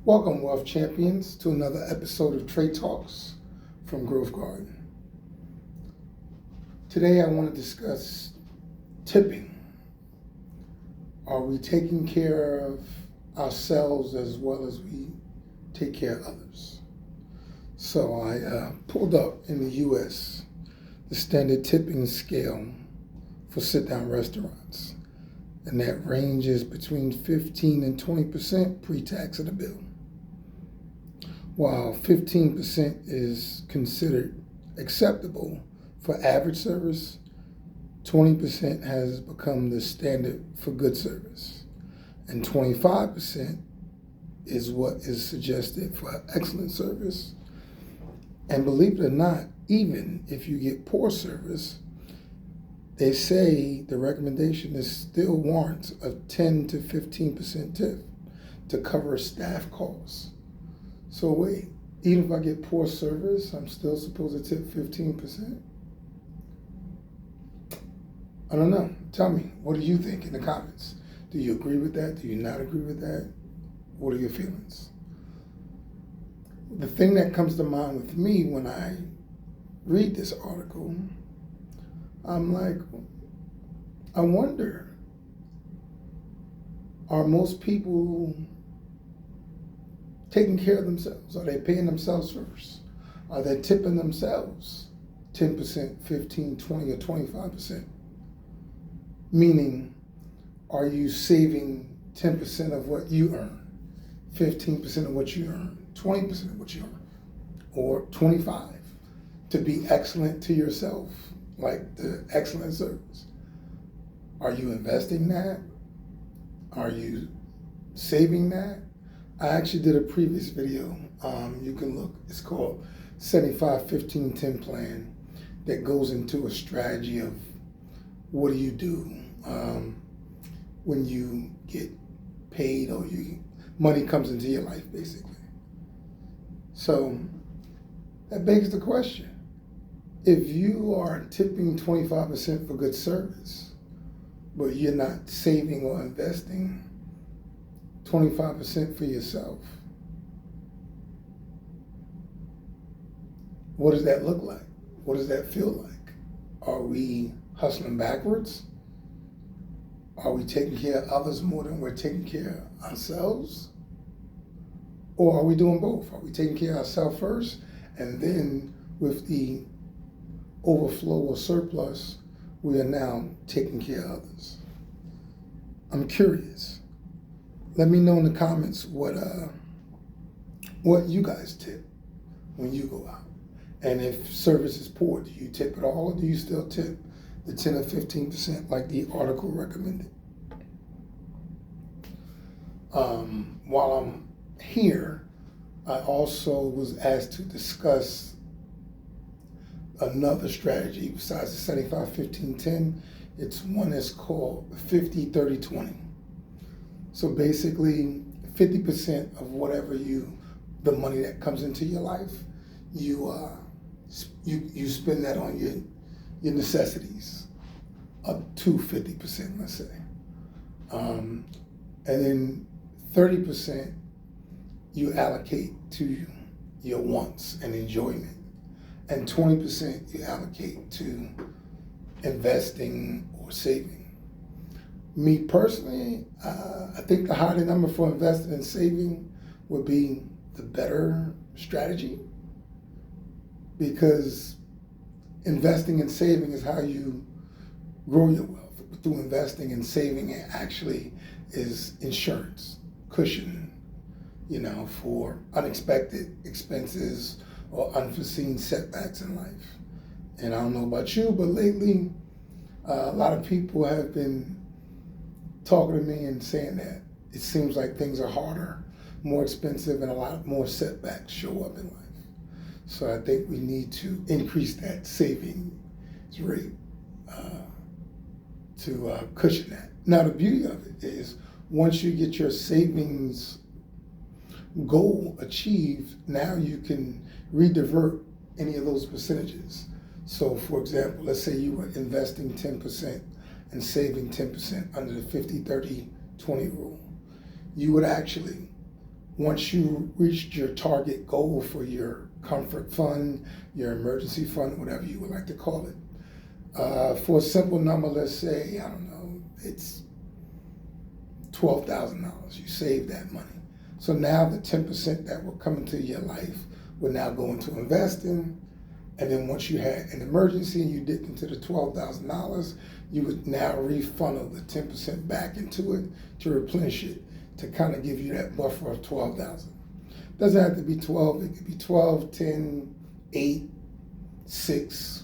Welcome, Wealth Champions, to another episode of Trade Talks from Growth Garden. Today I want to discuss tipping. Are we taking care of ourselves as well as we take care of others? So I pulled up in the U.S. the standard tipping scale for sit-down restaurants, and that ranges between 15 and 20% pre-tax of the bill. While 15% is considered acceptable for average service, 20% has become the standard for good service, and 25% is what is suggested for excellent service. And believe it or not, even if you get poor service, they say the recommendation is still warrants of 10 to 15% tip to cover staff costs. So wait, even if I get poor service, I'm still supposed to tip 15%? I don't know. Tell me, what do you think in the comments? Do you agree with that? Do you not agree with that? What are your feelings? The thing that comes to mind with me when I read this article, I'm like, I wonder, are most people taking care of themselves? Are they paying themselves first? Are they tipping themselves 10%, 15, 20, or 25%? Meaning, are you saving 10% of what you earn, 15% of what you earn, 20% of what you earn, or 25% to be excellent to yourself, like the excellent service? Are you investing that? Are you saving that? I actually did a previous video. You can look. It's called 75-15-10 plan that goes into a strategy of what do you do when you get paid or money comes into your life, basically. So that begs the question. If you are tipping 25% for good service, but you're not saving or investing 25% for yourself, what does that look like? What does that feel like? Are we hustling backwards? Are we taking care of others more than we're taking care of ourselves? Or are we doing both? Are we taking care of ourselves first, and then with the overflow or surplus, we are now taking care of others? I'm curious. Let me know in the comments what you guys tip when you go out. And if service is poor, do you tip it all, or do you still tip the 10 or 15% like the article recommended? While I'm here, I also was asked to discuss another strategy besides the 75-15-10. It's one that's called 50-30-20. So basically, 50% of whatever the money that comes into your life, you spend that on your necessities, up to 50%, let's say. And then 30% you allocate to your wants and enjoyment, and 20% you allocate to investing or saving. Me personally, I think the higher number for investing and saving would be the better strategy, because investing and saving is how you grow your wealth. Through investing and saving, it actually is insurance, cushion, for unexpected expenses or unforeseen setbacks in life. And I don't know about you, but lately, a lot of people have been talking to me and saying that it seems like things are harder, more expensive, and a lot more setbacks show up in life. So I think we need to increase that savings rate to cushion that. Now, the beauty of it is once you get your savings goal achieved, now you can redivert any of those percentages. So for example, let's say you were investing 10% and saving 10% under the 50-30-20 rule. You would actually once you reached your target goal for your comfort fund, your emergency fund, whatever you would like to call it, for a simple number, let's say, I don't know, it's $12,000. You save that money. So now the 10% that will come into your life will now go into investing. And then once you had an emergency and you dipped into the $12,000, you would now refunnel the 10% back into it to replenish it, to kind of give you that buffer of 12,000. Doesn't have to be 12, it could be 12, 10, 8, 6,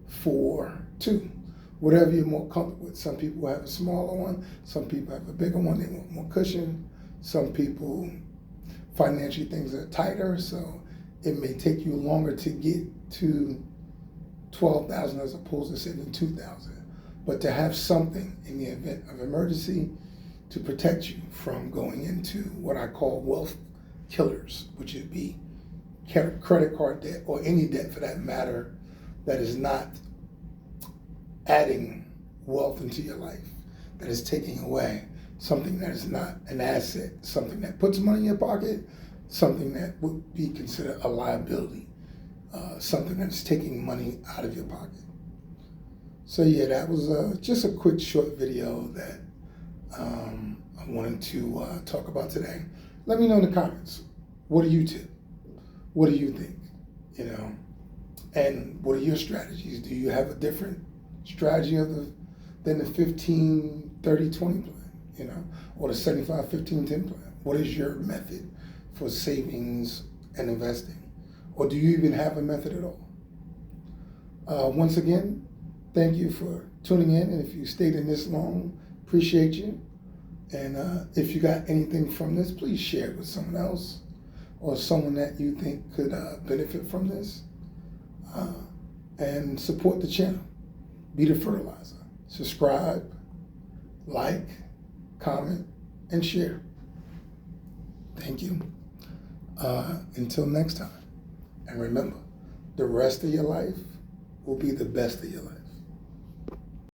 4, 2. Whatever you're more comfortable with. Some people have a smaller one, some people have a bigger one, they want more cushion. Some people, financially things are tighter, so it may take you longer to get to 12,000 as opposed to saving 2,000. But to have something in the event of emergency to protect you from going into what I call wealth killers, which would be credit card debt or any debt for that matter that is not adding wealth into your life, that is taking away something that is not an asset, something that puts money in your pocket, something that would be considered a liability, something that's taking money out of your pocket. So yeah, that was just a quick short video that I wanted to talk about today. Let me know in the comments, what do you tip? What do you think? You know, and what are your strategies? Do you have a different strategy than the 15, 30, 20 plan, you know, or the 75, 15, 10 plan? What is your method for savings and investing? Or do you even have a method at all? Once again, thank you for tuning in. And if you stayed in this long, appreciate you. And if you got anything from this, please share it with someone else or someone that you think could benefit from this. And support the channel. Be the fertilizer. Subscribe, like, comment, and share. Thank you. Until next time. And remember, the rest of your life will be the best of your life.